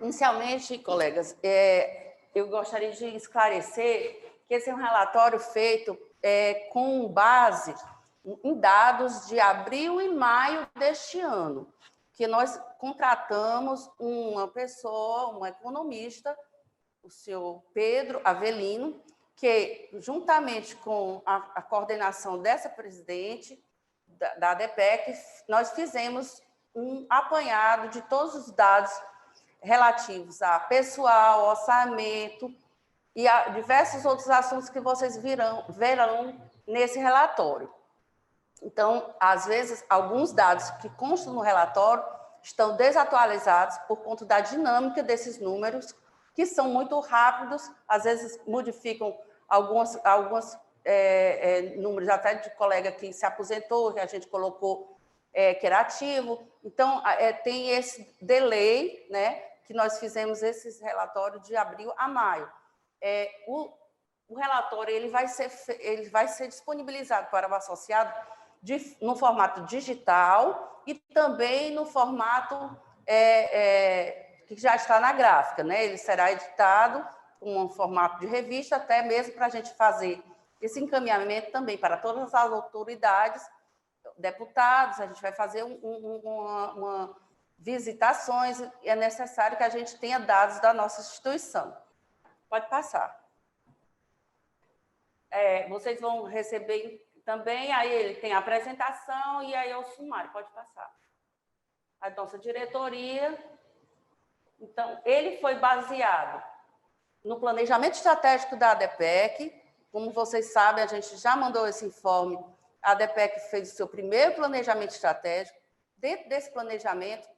Inicialmente, colegas, eu gostaria de esclarecer que esse é um relatório feito com base em dados de abril e maio deste ano, que nós contratamos uma pessoa, um economista, o senhor Pedro Avelino, que, juntamente com a coordenação dessa presidente da ADPEC, nós fizemos um apanhado de todos os dados relativos a pessoal, orçamento e a diversos outros assuntos que vocês verão nesse relatório. Então, às vezes, alguns dados que constam no relatório estão desatualizados por conta da dinâmica desses números, que são muito rápidos, às vezes modificam alguns números até de colega que se aposentou, que a gente colocou que era ativo. Então, tem esse delay, né, que nós fizemos esse relatório de abril a maio. O relatório ele vai ser disponibilizado para o associado no formato digital e também no formato que já está na gráfica, né? Ele será editado com um formato de revista, até mesmo para a gente fazer esse encaminhamento também para todas as autoridades, deputados. A gente vai fazer uma visitações, e é necessário que a gente tenha dados da nossa instituição. Pode passar. Vocês vão receber também, aí ele tem a apresentação e aí é o sumário, pode passar. A nossa diretoria. Então, ele foi baseado no planejamento estratégico da ADPEC. Como vocês sabem, a gente já mandou esse informe. A ADPEC fez o seu primeiro planejamento estratégico. Dentro desse planejamento,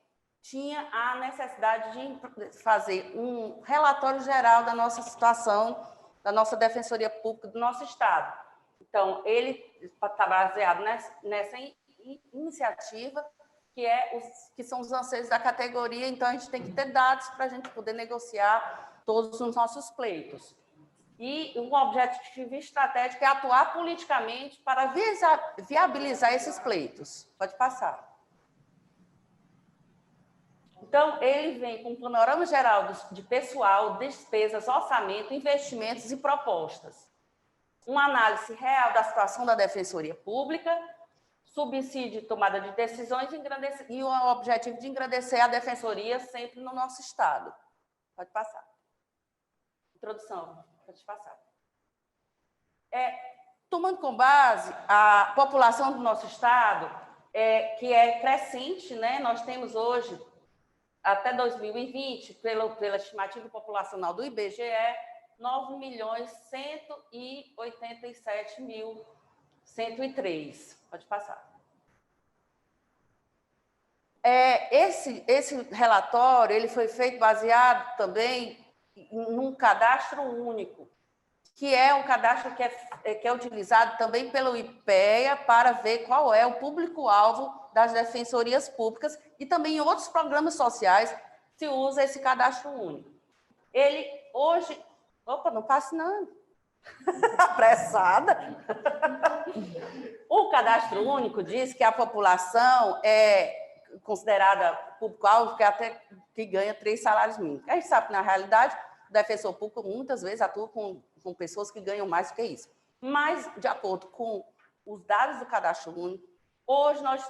tinha a necessidade de fazer um relatório geral da nossa situação, da nossa Defensoria Pública do nosso Estado. Então, ele está baseado nessa iniciativa, que são os anseios da categoria. Então, a gente tem que ter dados para a gente poder negociar todos os nossos pleitos. E um objetivo estratégico é atuar politicamente para viabilizar esses pleitos. Pode passar. Então, ele vem com um panorama geral de pessoal, despesas, orçamento, investimentos e propostas. Uma análise real da situação da Defensoria Pública, subsídio e tomada de decisões e o objetivo de engrandecer a Defensoria sempre no nosso Estado. Pode passar. Introdução, pode passar. Tomando como base a população do nosso Estado, que é crescente, né? Nós temos hoje, até 2020, pela estimativa populacional do IBGE, 9.187.103. Pode passar. Esse relatório ele foi feito baseado também num cadastro único, que é um cadastro que é utilizado também pelo IPEA para ver qual é o público-alvo das defensorias públicas, e também em outros programas sociais se usa esse cadastro único. Ele hoje... Opa, não passe não. Apressada. O cadastro único diz que a população é considerada público-alvo que ganha 3 salários mínimos. A gente sabe que, na realidade, o defensor público muitas vezes atua com pessoas que ganham mais do que isso. Mas, de acordo com os dados do cadastro único, hoje nós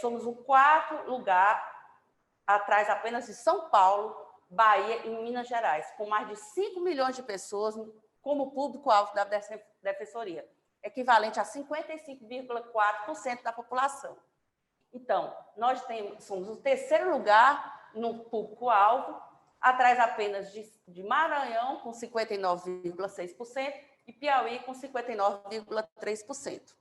somos o 4º lugar, atrás apenas de São Paulo, Bahia e Minas Gerais, com mais de 5 milhões de pessoas como público-alvo da Defensoria, equivalente a 55,4% da população. Então, nós somos o 3º lugar no público-alvo, atrás apenas de Maranhão, com 59,6%, e Piauí, com 59,3%.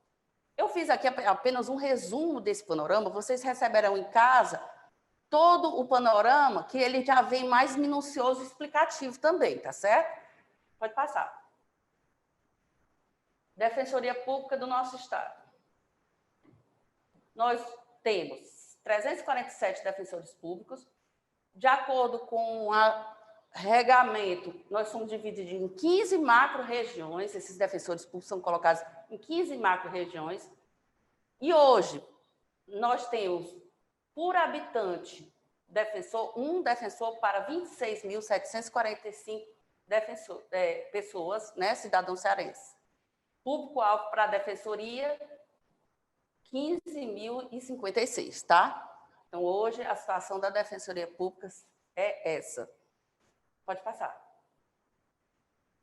Eu fiz aqui apenas um resumo desse panorama. Vocês receberão em casa todo o panorama, que ele já vem mais minucioso e explicativo também, tá certo? Pode passar. Defensoria Pública do nosso Estado. Nós temos 347 defensores públicos. De acordo com o regamento, nós somos divididos em 15 macro-regiões. Esses defensores públicos são colocados em 15 macro-regiões. E hoje, nós temos, por habitante, um defensor para 26.745 pessoas, né, cidadãos cearenses. Público-alvo para a defensoria, 15.056, tá? Então, hoje, a situação da Defensoria Pública é essa. Pode passar.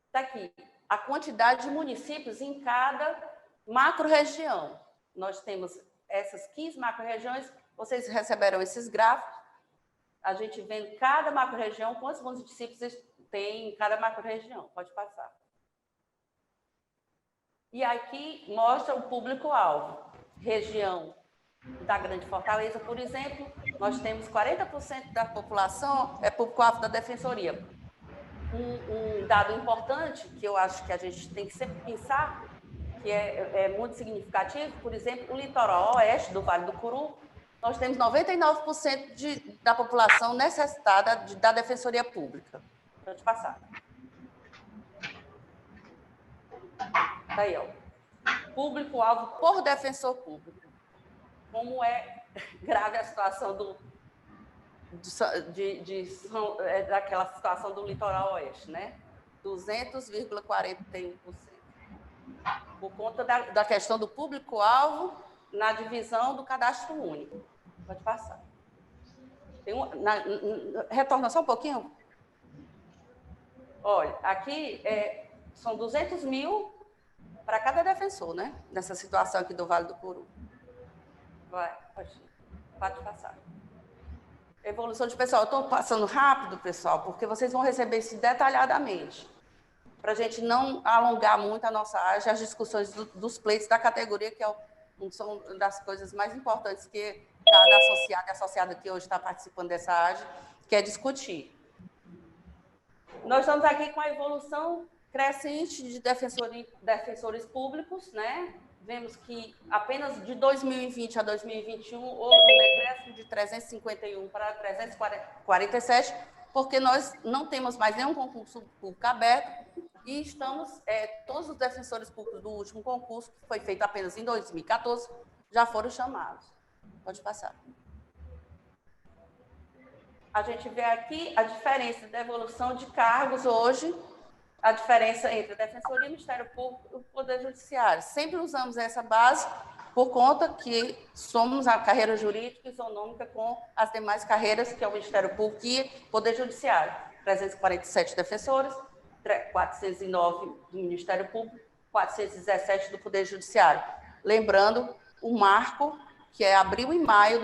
Está aqui, a quantidade de municípios em cada macro-região. Nós temos essas 15 macro-regiões, vocês receberam esses gráficos, a gente vê em cada macro-região quantos municípios tem em cada macro-região. Pode passar. E aqui mostra o público-alvo. Região da Grande Fortaleza, por exemplo, nós temos 40% da população é público-alvo da Defensoria. Um dado importante, que eu acho que a gente tem que sempre pensar, que é muito significativo, por exemplo, o litoral oeste do Vale do Curu, nós temos 99% da população necessitada da Defensoria Pública. Pode passar. Tá aí, ó. Público-alvo por defensor público. Como é grave a situação daquela situação do litoral oeste, né? 200,41%. Por conta da questão do público-alvo na divisão do cadastro único. Pode passar. Retorna só um pouquinho. Olha, aqui são 200 mil para cada defensor, né? Nessa situação aqui do Vale do Curu. Pode passar. Evolução de pessoal. Eu estou passando rápido, pessoal, porque vocês vão receber isso detalhadamente. Para a gente não alongar muito a nossa área, as discussões dos pleitos da categoria, que são das coisas mais importantes que cada associado e associada que hoje está participando dessa área quer discutir. Nós estamos aqui com a evolução crescente de defensores públicos, né? Vemos que apenas de 2020 a 2021 houve um decréscimo de 351 para 347, porque nós não temos mais nenhum concurso público aberto e todos os defensores públicos do último concurso, que foi feito apenas em 2014, já foram chamados. Pode passar. A gente vê aqui a diferença da evolução de cargos hoje, a diferença entre a Defensoria, o Ministério Público e o Poder Judiciário. Sempre usamos essa base por conta que somos a carreira jurídica isonômica com as demais carreiras, que é o Ministério Público e o Poder Judiciário. 347 defensores, 409 do Ministério Público, 417 do Poder Judiciário. Lembrando o marco, que é abril e maio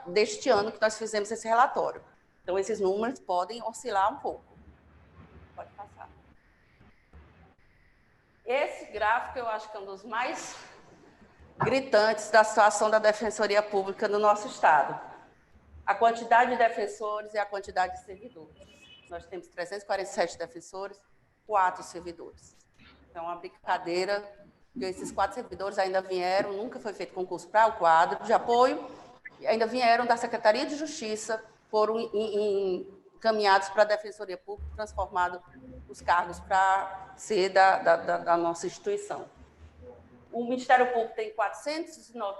deste ano que nós fizemos esse relatório. Então, esses números podem oscilar um pouco. Pode passar. Esse gráfico eu acho que é um dos mais gritantes da situação da Defensoria Pública no nosso Estado. A quantidade de defensores e a quantidade de servidores. Nós temos 347 defensores, 4 servidores. Então, é uma brincadeira, porque esses 4 servidores ainda vieram, nunca foi feito concurso para o quadro de apoio, ainda vieram da Secretaria de Justiça, foram encaminhados para a Defensoria Pública, transformados os cargos para ser da nossa instituição. O Ministério Público tem 409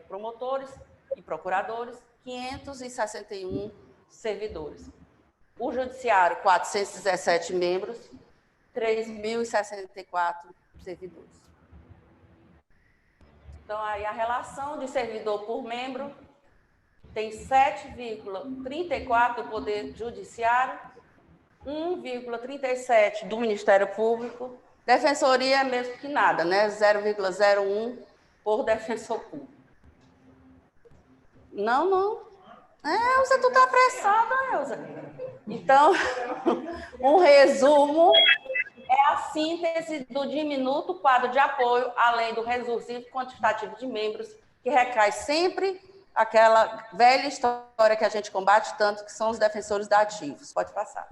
promotores e procuradores, 561 servidores. O Judiciário, 417 membros, 3.064 servidores. Então, aí a relação de servidor por membro tem 7,34 do Poder Judiciário, 1,37 do Ministério Público, Defensoria é mesmo que nada, né? 0,01 por defensor público. Não. Elza, tu tá apressada, Elza. Então, um resumo é a síntese do diminuto quadro de apoio, além do resursivo quantitativo de membros, que recai sempre aquela velha história que a gente combate tanto, que são os defensores dativos. Pode passar.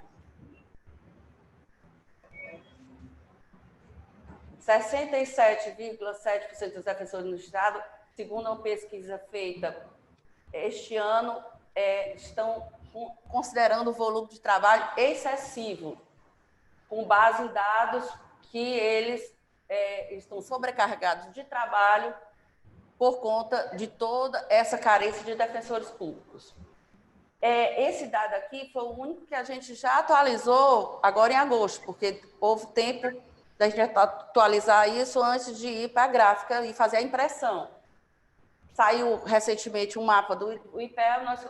67,7% dos defensores no Estado, segundo uma pesquisa feita este ano, estão considerando o volume de trabalho excessivo, com base em dados que eles estão sobrecarregados de trabalho por conta de toda essa carência de defensores públicos. Esse dado aqui foi o único que a gente já atualizou agora em agosto, porque houve tempo da gente atualizar isso antes de ir para a gráfica e fazer a impressão. Saiu recentemente um mapa do IPEA, nós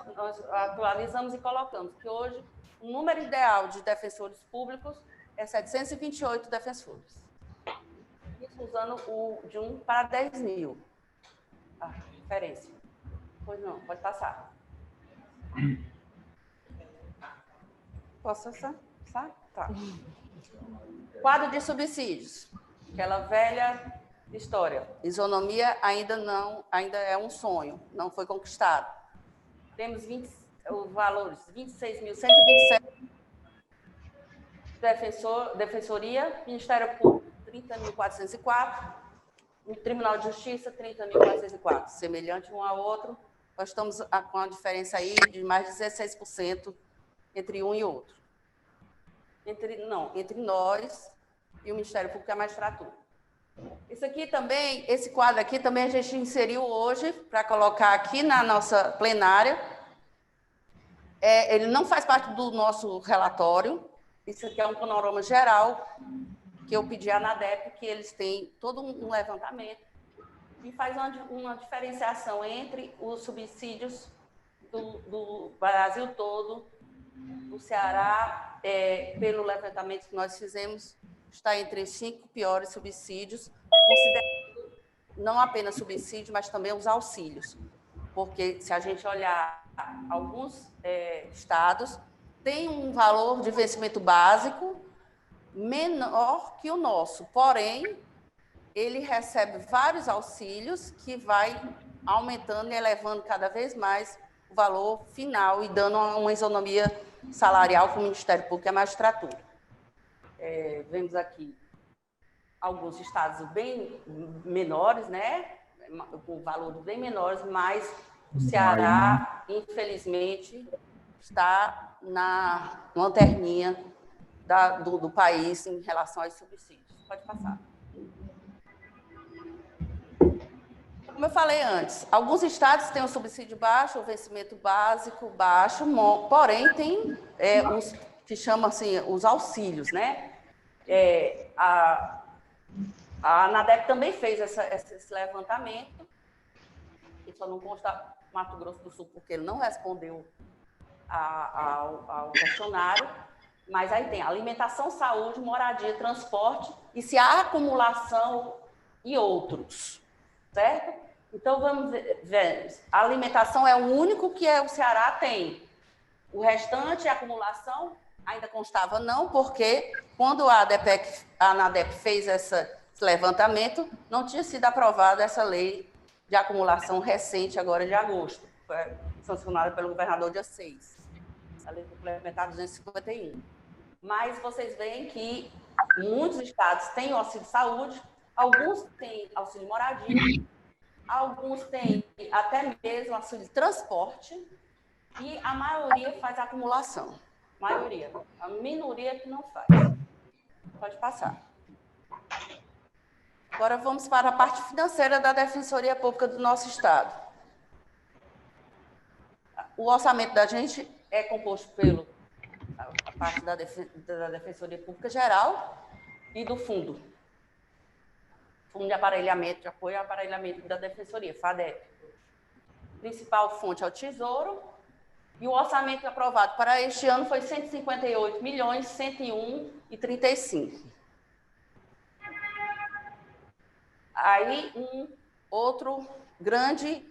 atualizamos e colocamos que hoje o número ideal de defensores públicos é 728 defensores. Isso usando o de 1 para 10 mil. A referência. Pois não, pode passar. Posso passar? Tá. Quadro de subsídios. Aquela velha história. Isonomia ainda é um sonho, não foi conquistado. Temos os valores 26.127 defensoria, Ministério Público 30.404, Tribunal de Justiça 30.404, semelhante um ao outro. Nós estamos com a diferença aí de mais de 16% entre um e outro. Entre nós e o Ministério Público e a magistratura. Esse quadro aqui também a gente inseriu hoje para colocar aqui na nossa plenária. Ele não faz parte do nosso relatório. Isso aqui é um panorama geral que eu pedi à ANADEP, que eles têm todo um levantamento e faz uma diferenciação entre os subsídios do Brasil todo, do Ceará, pelo levantamento que nós fizemos, está entre os 5 piores subsídios, considerando não apenas subsídio, mas também os auxílios. Porque, se a gente olhar alguns estados, tem um valor de vencimento básico menor que o nosso, porém, ele recebe vários auxílios que vai aumentando e elevando cada vez mais o valor final e dando uma isonomia salarial com o Ministério Público e a magistratura. Vemos aqui alguns estados bem menores, né? Com valores bem menores, mas o Ceará, infelizmente, está na lanterninha do país em relação aos subsídios. Pode passar. Como eu falei antes, alguns estados têm o subsídio baixo, o vencimento básico baixo, porém tem os que chamam assim, os auxílios, né? A ANADEP também fez esse levantamento, e só não consta Mato Grosso do Sul, porque ele não respondeu ao questionário, mas aí tem alimentação, saúde, moradia, transporte, e se há acumulação e outros, certo? Então, vamos ver, a alimentação é o único que o Ceará tem. O restante, a acumulação, ainda constava não, porque quando a ANADEP fez esse levantamento, não tinha sido aprovada essa lei de acumulação recente, agora de agosto, foi sancionada pelo governador dia 6, a lei complementar 251. Mas vocês veem que muitos estados têm o auxílio saúde, alguns têm auxílio moradia, alguns têm até mesmo auxílio transporte, e a maioria faz acumulação. Maioria. A minoria que não faz. Pode passar. Agora vamos para a parte financeira da Defensoria Pública do nosso estado. O orçamento da gente é composto pela parte da Defensoria Pública Geral e do Fundo de Aparelhamento, de Apoio ao Aparelhamento da Defensoria, FADEP. Principal fonte é o Tesouro, e o orçamento aprovado para este ano foi 158.101.035. Aí, outro grande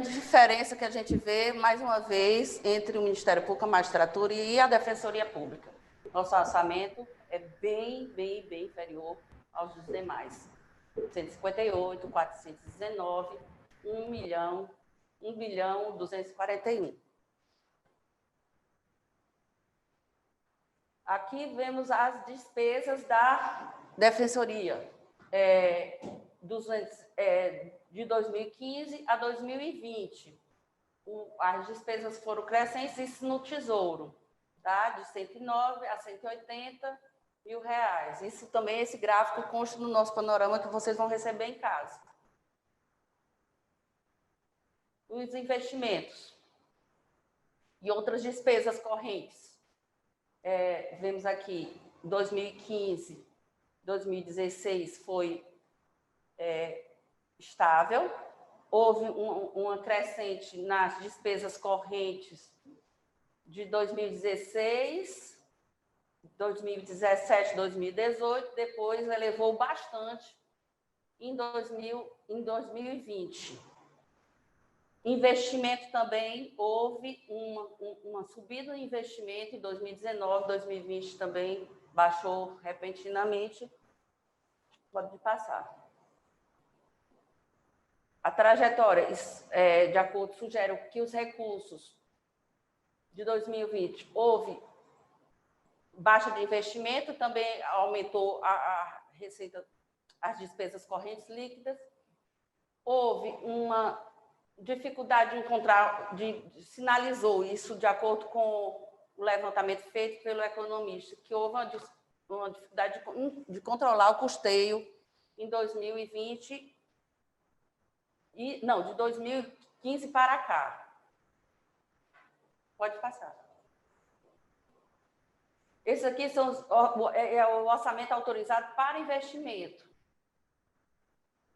diferença que a gente vê, mais uma vez, entre o Ministério Público, a magistratura e a Defensoria Pública. Nosso orçamento é bem inferior aos dos demais. 158, 419, 1.241. Aqui vemos as despesas da Defensoria de 2015 a 2020. As despesas foram crescentes, isso no Tesouro, tá? De 109 a 180 mil reais. Isso também, esse gráfico consta no nosso panorama que vocês vão receber em casa. os investimentos e outras despesas correntes. Vemos aqui, 2015, 2016 foi estável, houve uma crescente nas despesas correntes de 2016, 2017, 2018, depois elevou bastante em 2020. Investimento também, houve uma subida no investimento em 2019, 2020 também baixou repentinamente. Pode passar. A trajetória, de acordo, sugere que os recursos de 2020 houve baixa de investimento, também aumentou a receita, as despesas correntes líquidas, houve uma dificuldade de encontrar, sinalizou isso de acordo com o levantamento feito pelo economista, que houve uma dificuldade de controlar o custeio em 2020, de 2015 para cá. Pode passar. Esse aqui é o orçamento autorizado para investimento.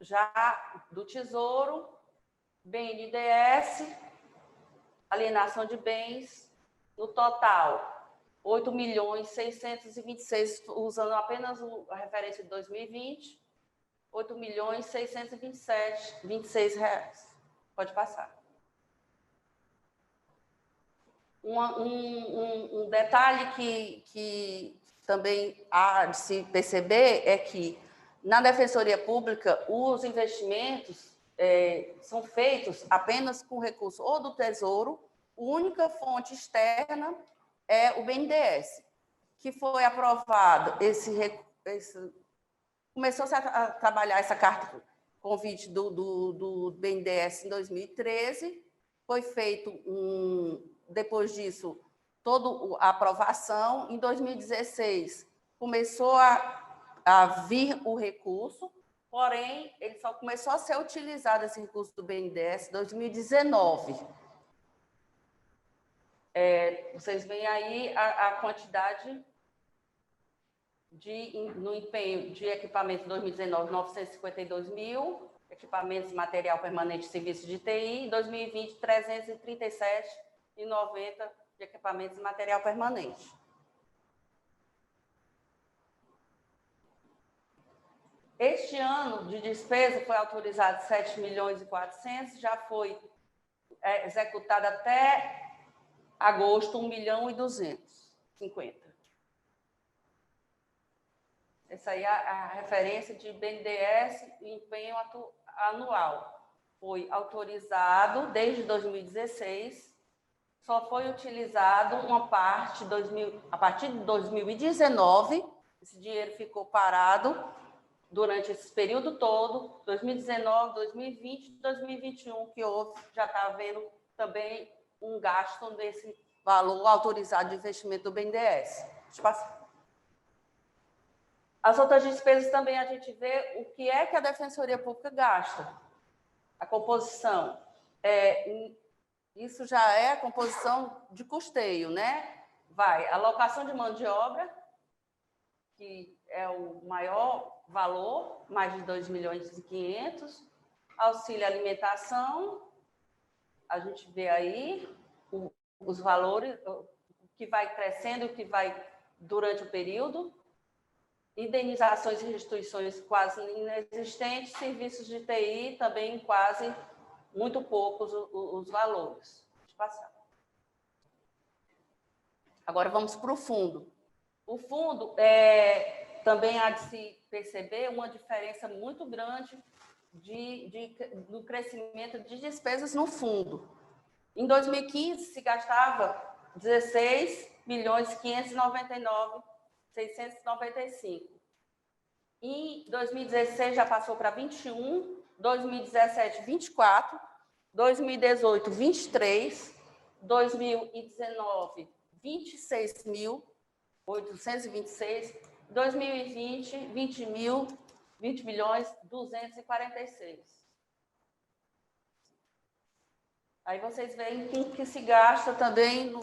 Já do Tesouro, BNDES, alienação de bens, no total, 8.626.000, usando apenas a referência de 2020, 8.627.026. Pode passar. Um detalhe que também há de se perceber é que, na Defensoria Pública, os investimentos são feitos apenas com recurso ou do Tesouro, a única fonte externa é o BNDES, que foi aprovado começou a trabalhar essa carta convite do BNDES em 2013, foi feito depois disso, toda a aprovação. Em 2016, começou a vir o recurso, porém, ele só começou a ser utilizado, esse recurso do BNDES, em 2019. Vocês veem aí a quantidade no empenho de equipamento em 2019, 952 mil, equipamentos, material permanente e serviços de TI, em 2020, 337,90 de equipamentos e material permanente. Este ano de despesa foi autorizado 7.400.000, já foi executado até agosto 1.250.000. Essa aí é a referência de BNDES e empenho anual. Foi autorizado desde 2016, só foi utilizado uma parte a partir de 2019, esse dinheiro ficou parado durante esse período todo, 2019, 2020, 2021, que houve, já está havendo também um gasto desse valor autorizado de investimento do BNDES. Deixa eu passar. As outras despesas também a gente vê o que é que a Defensoria Pública gasta. A composição, isso já é a composição de custeio, né? Vai alocação de mão de obra, que é o maior valor, mais de 2.500.000, auxílio alimentação, a gente vê aí os valores, o que vai crescendo, o que vai durante o período, indenizações e restituições quase inexistentes, serviços de TI também quase muito poucos os valores. Deixa eu passar. Agora vamos para o fundo. O fundo também há de se perceber uma diferença muito grande do crescimento de despesas no fundo. Em 2015 se gastava 16.599.695. Em 2016 já passou para 21, 2017 24, 2018 23, 2019 26.826, 2020 20.246. Aí vocês veem com que se gasta também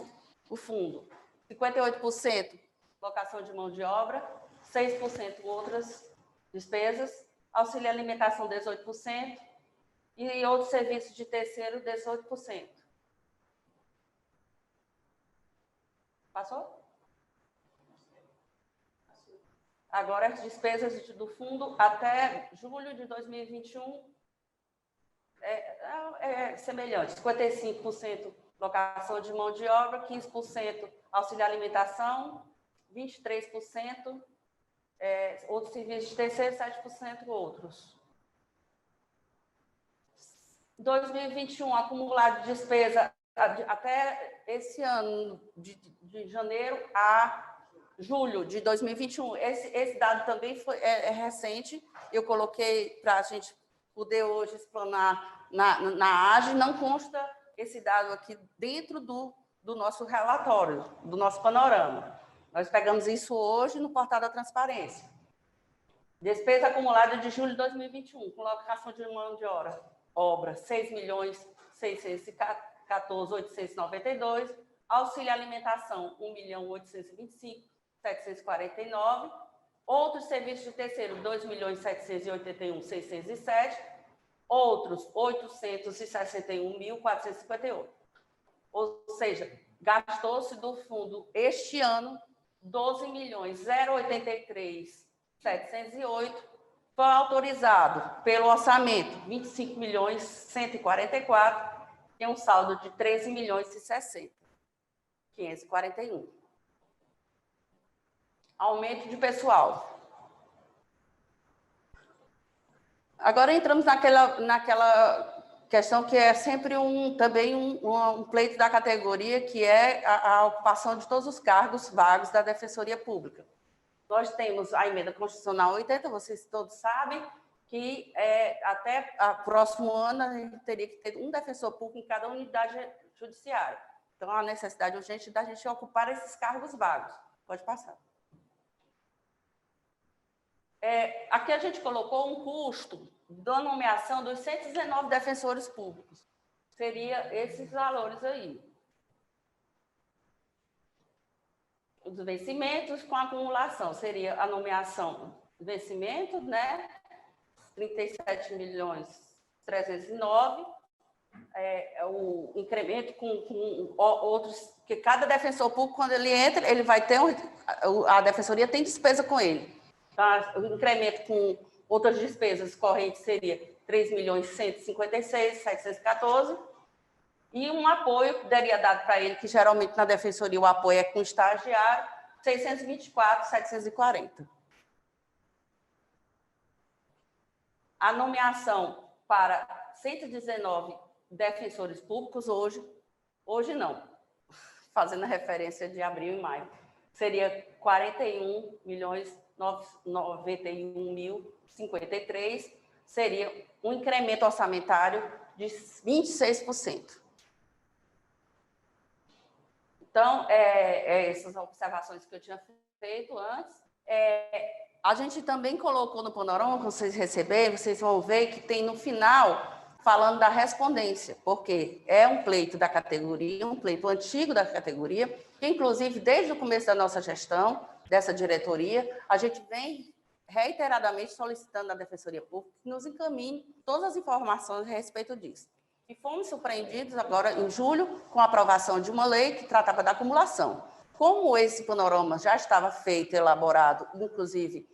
o fundo. 58% locação de mão de obra, 6% outras despesas, auxílio alimentação 18% e outros serviços de terceiro 18%. Passou? Agora, as despesas do fundo até julho de 2021 é semelhante. 55% locação de mão de obra, 15% auxílio alimentação, 23% outros serviços de terceiro, 7% outros. 2021, acumulado de despesa até esse ano, de janeiro a julho de 2021. Esse dado também é recente, eu coloquei para a gente poder hoje explanar na AGE, não consta esse dado aqui dentro do nosso relatório, do nosso panorama. Nós pegamos isso hoje no portal da transparência. Despesa acumulada de julho de 2021, com locação de mão de obra, 6.614.892, auxílio alimentação, 1.825.749, outros serviços de terceiro, 2.781.607, outros 861.458. Ou seja, gastou-se do fundo este ano 12.083.708, foi autorizado pelo orçamento 25.144, tem um saldo de 13.060.541. Aumento de pessoal. Agora entramos naquela questão que é sempre também um pleito da categoria, que é a ocupação de todos os cargos vagos da Defensoria Pública. Nós temos a emenda constitucional 80, vocês todos sabem, que até o próximo ano a gente teria que ter um defensor público em cada unidade judiciária. Então, há necessidade urgente da gente ocupar esses cargos vagos. Pode passar. Aqui a gente colocou um custo da nomeação dos 119 defensores públicos. Seria esses valores aí. Os vencimentos com acumulação. Seria a nomeação do vencimento, né? 37.309. O incremento com outros... Que cada defensor público, quando ele entra, ele vai ter... A defensoria tem despesa com ele. Tá? O incremento com outras despesas correntes seria 3.156.714, e um apoio que daria dado para ele, que geralmente na defensoria o apoio é com estagiário, 624.740. A nomeação para 119 defensores públicos hoje não, fazendo a referência de abril e maio, seria 41.091.053, seria um incremento orçamentário de 26%. Então, essas observações que eu tinha feito antes. A gente também colocou no panorama, que vocês receberam, vocês vão ver que tem no final, falando da respondência, porque é um pleito da categoria, um pleito antigo da categoria, que, inclusive, desde o começo da nossa gestão, dessa diretoria, a gente vem reiteradamente solicitando à Defensoria Pública que nos encaminhe todas as informações a respeito disso. E fomos surpreendidos agora, em julho, com a aprovação de uma lei que tratava da acumulação. Como esse panorama já estava feito, elaborado, inclusive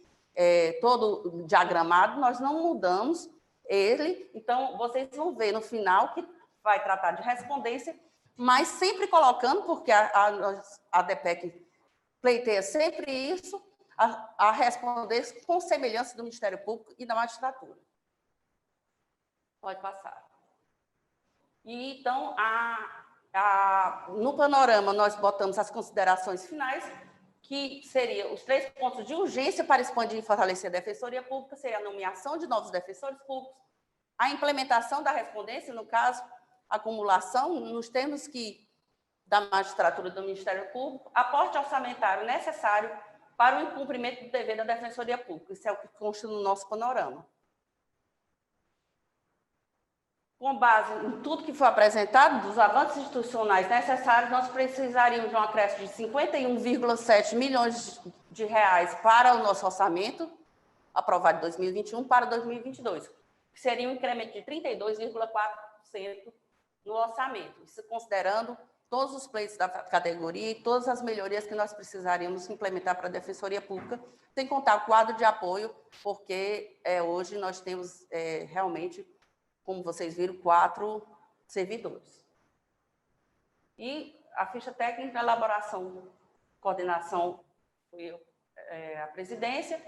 todo diagramado, nós não mudamos ele. Então, vocês vão ver no final que vai tratar de respondência, mas sempre colocando, porque a DPEC pleiteia sempre isso, a respondência com semelhança do Ministério Público e da magistratura. Pode passar. E, então, no panorama, nós botamos as considerações finais, que seriam os 3 pontos de urgência para expandir e fortalecer a Defensoria Pública, seria a nomeação de novos defensores públicos, a implementação da respondência, no caso, a acumulação, nos termos da magistratura do Ministério Público, aporte orçamentário necessário para o cumprimento do dever da Defensoria Pública. Isso é o que consta no nosso panorama. Com base em tudo que foi apresentado, dos avanços institucionais necessários, nós precisaríamos de um acréscimo de 51,7 milhões de reais para o nosso orçamento, aprovado em 2021 para 2022, que seria um incremento de 32,4% no orçamento, isso considerando todos os pleitos da categoria e todas as melhorias que nós precisaríamos implementar para a Defensoria Pública, sem contar o quadro de apoio, porque hoje nós temos realmente, como vocês viram, 4 servidores. E a ficha técnica, a elaboração, coordenação, foi eu, a presidência,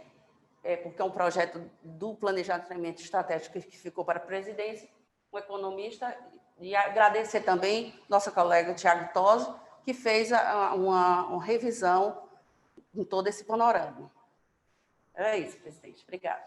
porque é um projeto do planejamento estratégico que ficou para a presidência, um economista, e agradecer também nossa colega Tiago Tosi, que fez uma revisão em todo esse panorama. É isso, presidente. Obrigada.